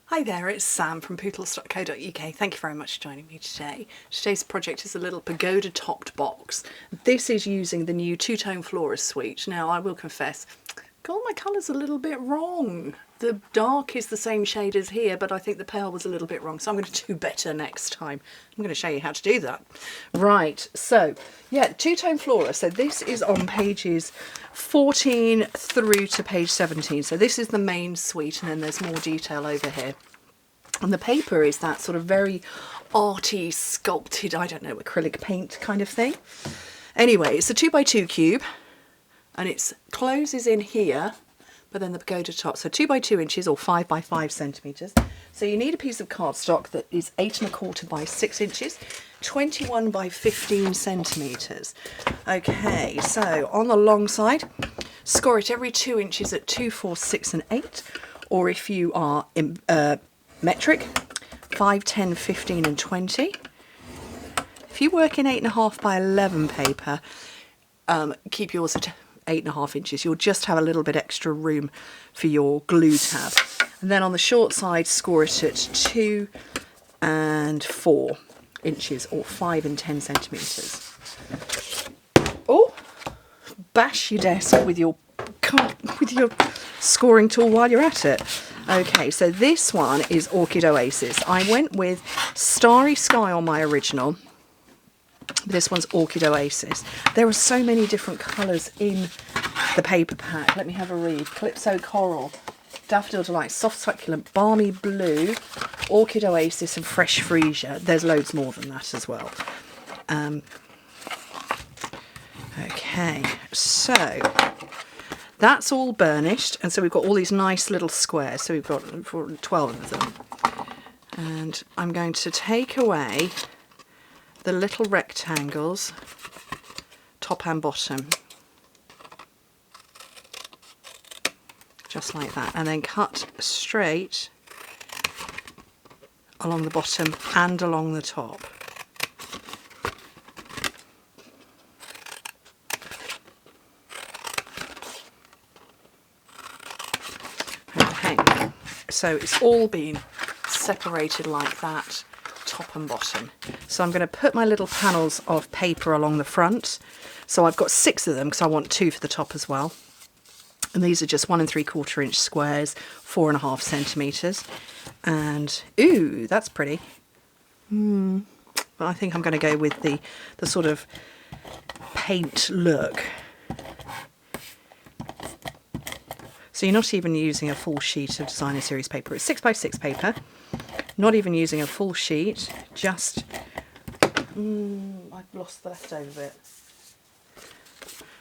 Hi there, it's Sam from Pootles.co.uk. Thank you very much for joining me today. Today's project is a little pagoda topped box. This is using the new two-tone Flora suite. Now I will confess, got my colours a little bit wrong. The dark is the same shade as here, but I think the pale was a little bit wrong, so I'm going to do better next time. I'm going to show you how to do that. Right, so yeah, two-tone Flora. So this is on pages 14 through to page 17. So this is the main suite, and then there's more detail over here. And the paper is that sort of very arty, sculpted, I don't know, acrylic paint kind of thing. Anyway, it's a 2x2 cube, and it closes in here, but then the pagoda top, so 2 by 2 inches or 5 by 5 centimetres. So you need a piece of cardstock that is 8 1/4 by 6 inches, 21 by 15 centimetres. Okay, so on the long side, score it every 2 inches at 2, 4, 6 and 8, or if you are metric, 5, 10, 15 and 20. If you work in 8 1/2 by 11 paper, keep yours at 8 1/2 inches. You'll just have a little bit extra room for your glue tab. And then on the short side, score it at 2 and 4 inches or 5 and 10 centimetres. Oh, bash your desk with your scoring tool while you're at it. Okay, so this one is Orchid Oasis. I went with Starry Sky on my original. This one's Orchid Oasis. There are so many different colours in the paper pack. Let me have a read. Calypso Coral, Daffodil Delight, Soft Succulent, Balmy Blue, Orchid Oasis and Fresh Freesia. There's loads more than that as well. Okay, so that's all burnished, and so we've got all these nice little squares. So we've got 12 of them. And I'm going to take away the little rectangles, top and bottom, just like that, and then cut straight along the bottom and along the top. Okay, so it's all been separated like that, top and bottom. So I'm going to put my little panels of paper along the front. So I've got 6 of them because I want 2 for the top as well. And these are just 1 3/4 inch squares, 4 1/2 centimetres. And ooh, that's pretty. But I think I'm going to go with the sort of paint look. So you're not even using a full sheet of designer series paper. It's 6 by 6 paper. Not even using a full sheet, just, I've lost the leftover bit.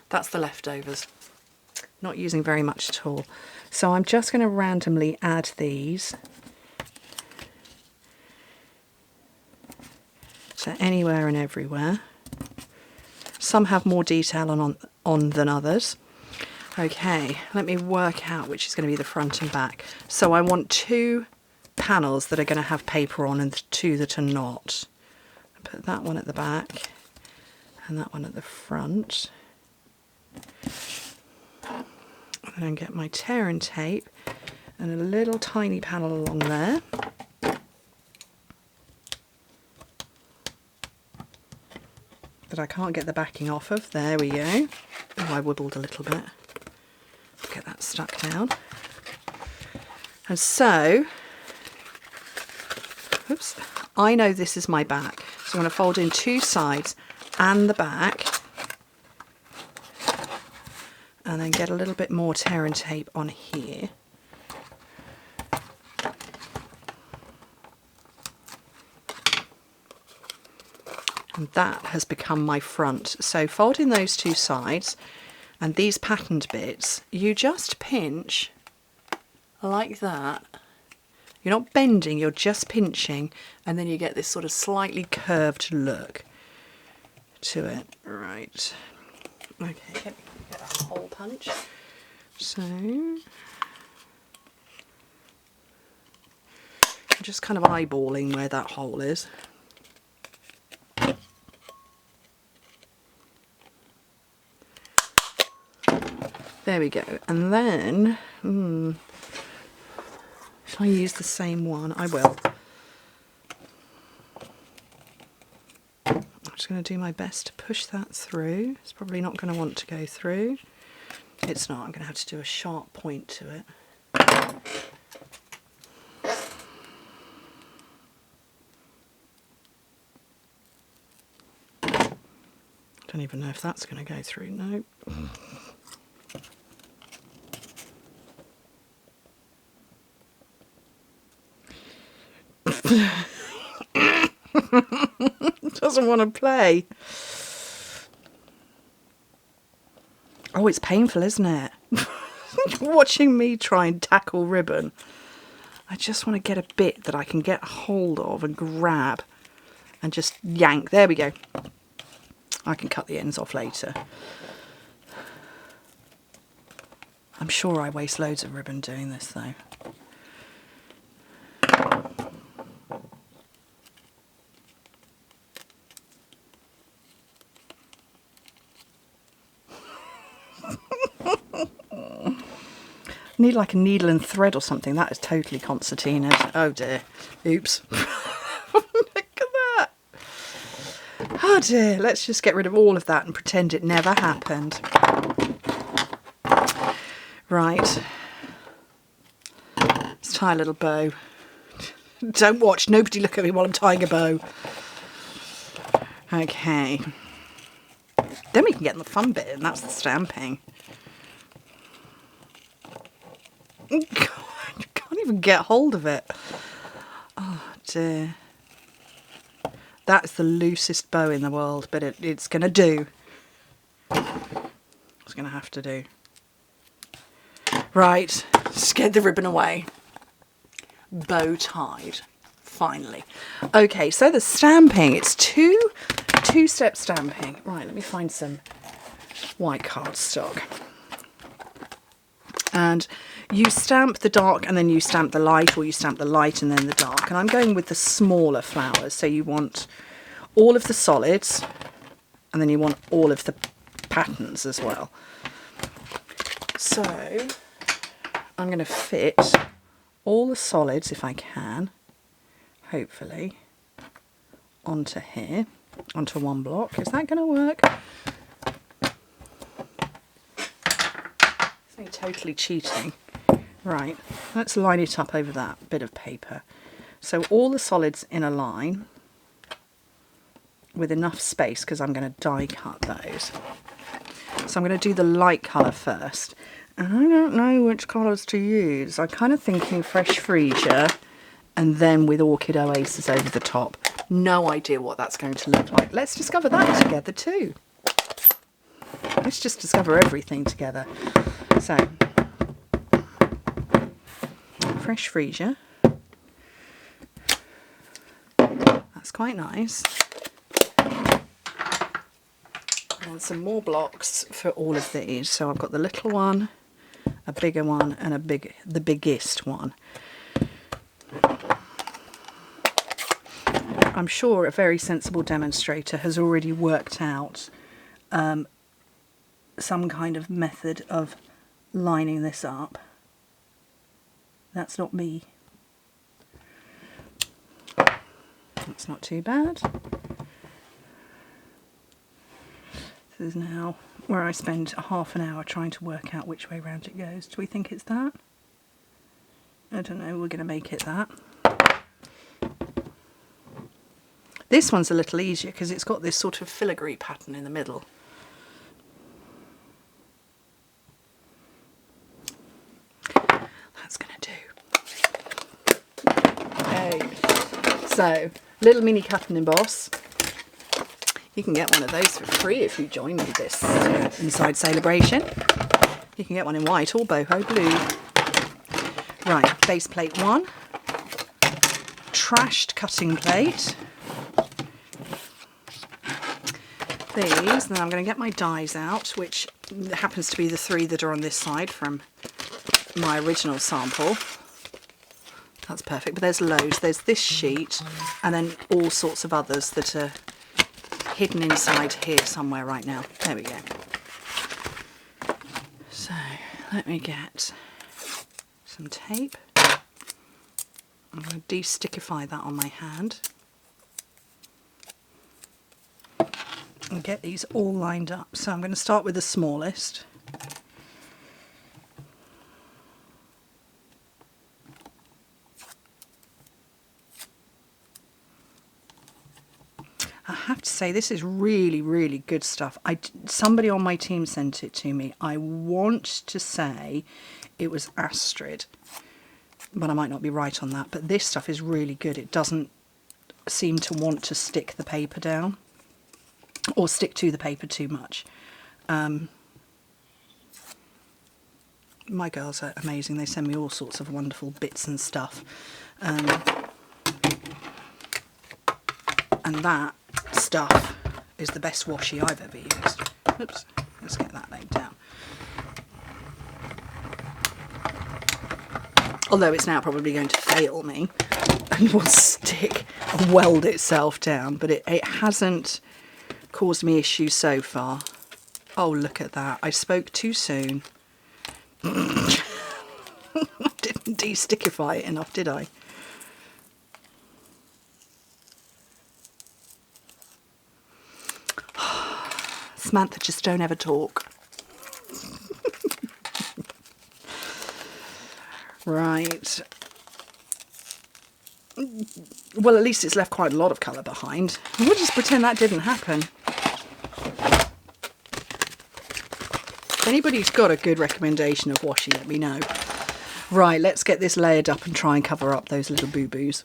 That's the leftovers. Not using very much at all. So I'm just going to randomly add these. So anywhere and everywhere. Some have more detail on than others. Okay, let me work out which is going to be the front and back. So I want 2 panels that are going to have paper on and 2 that are not. Put that one at the back and that one at the front. And then get my tear and tape and a little tiny panel along there. That I can't get the backing off of. There we go. Oh, I wibbled a little bit. Get that stuck down. And so, oops, I know this is my back. So I'm going to fold in 2 sides and the back. And then get a little bit more tear and tape on here. And that has become my front. So fold in those 2 sides, and these patterned bits, you just pinch like that. You're not bending, you're just pinching, and then you get this sort of slightly curved look to it. Right. Okay, get a hole punch. So I'm just kind of eyeballing where that hole is. There we go. And then If I use the same one, I will. I'm just going to do my best to push that through. It's probably not going to want to go through. It's not. I'm going to have to do a sharp point to it. Don't even know if that's going to go through. No. Doesn't want to play. Oh, it's painful, isn't it? Watching me try and tackle ribbon. I just want to get a bit that I can get hold of and grab and just yank. There we go. I can cut the ends off later. I'm sure I waste loads of ribbon doing this though. Need like a needle and thread or something. That is totally concertinaed. Oh dear. Oops. Look at that. Oh dear. Let's just get rid of all of that and pretend it never happened. Right. Let's tie a little bow. Don't watch. Nobody look at me while I'm tying a bow. Okay. Then we can get in the fun bit, and that's the stamping. God, I can't even get hold of it. Oh dear. That's the loosest bow in the world, but it's going to do. It's going to have to do. Right, just get the ribbon away. Bow tied, finally. Okay, so the stamping, it's two-step stamping. Right, let me find some white cardstock. And you stamp the dark and then you stamp the light, or you stamp the light and then the dark. And I'm going with the smaller flowers. So you want all of the solids and then you want all of the patterns as well. So I'm going to fit all the solids, if I can, hopefully, onto here, onto one block. Is that going to work? It's totally cheating. Right, let's line it up over that bit of paper. So all the solids in a line with enough space, because I'm going to die cut those. So I'm going to do the light colour first. And I don't know which colours to use. I'm kind of thinking Fresh Freesia and then with Orchid Oasis over the top. No idea what that's going to look like. Let's discover that together too. Let's just discover everything together. So, Fresh Freesia. That's quite nice. And some more blocks for all of these. So I've got the little one, a bigger one, and the biggest one. I'm sure a very sensible demonstrator has already worked out some kind of method of lining this up. That's not me. That's not too bad. This is now where I spend half an hour trying to work out which way round it goes. Do we think it's that? I don't know, we're going to make it that. This one's a little easier because it's got this sort of filigree pattern in the middle. That's going to do. Okay. So, little mini cut and emboss. You can get one of those for free if you join me this Inside Celebration. You can get one in white or boho blue. Right, base plate 1. Trashed cutting plate. These, then I'm going to get my dies out, which happens to be the 3 that are on this side from my original sample. That's perfect, but there's loads. There's this sheet and then all sorts of others that are hidden inside here somewhere right now. There we go. So let me get some tape. I'm going to de-stickify that on my hand. And get these all lined up. So I'm going to start with the smallest. I have to say, this is really, really good stuff. Somebody on my team sent it to me. I want to say it was Astrid, but I might not be right on that. But this stuff is really good. It doesn't seem to want to stick the paper down or stick to the paper too much. My girls are amazing. They send me all sorts of wonderful bits and stuff. And that stuff is the best washi I've ever used. Oops, let's get that laid down. Although it's now probably going to fail me and will stick and weld itself down, but it hasn't caused me issues so far. Oh, look at that. I spoke too soon. I didn't de-stickify it enough, did I? Samantha, just don't ever talk. Right. Well, at least it's left quite a lot of colour behind. We'll just pretend that didn't happen. If anybody's got a good recommendation of washi, let me know. Right, let's get this layered up and try and cover up those little boo-boos.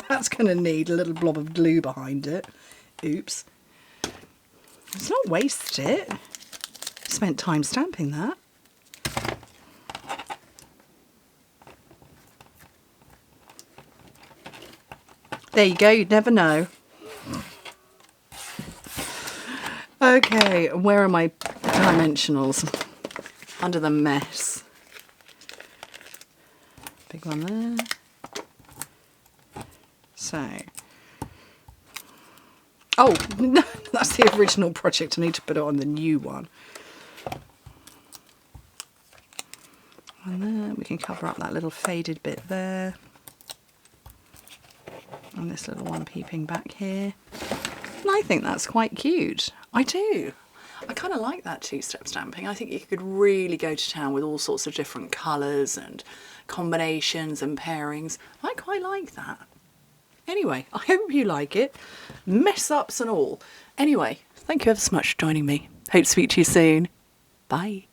That's going to need a little blob of glue behind it. Oops. Let's not waste it. Spent time stamping that. There you go, you'd never know. Okay, where are my dimensionals? Under the mess. Big one there. So. Oh, no, that's the original project. I need to put it on the new one. And then we can cover up that little faded bit there. And this little one peeping back here. And I think that's quite cute. I do. I kind of like that two-step stamping. I think you could really go to town with all sorts of different colours and combinations and pairings. I quite like that. Anyway, I hope you like it. Mess-ups and all. Anyway, thank you ever so much for joining me. Hope to speak to you soon. Bye.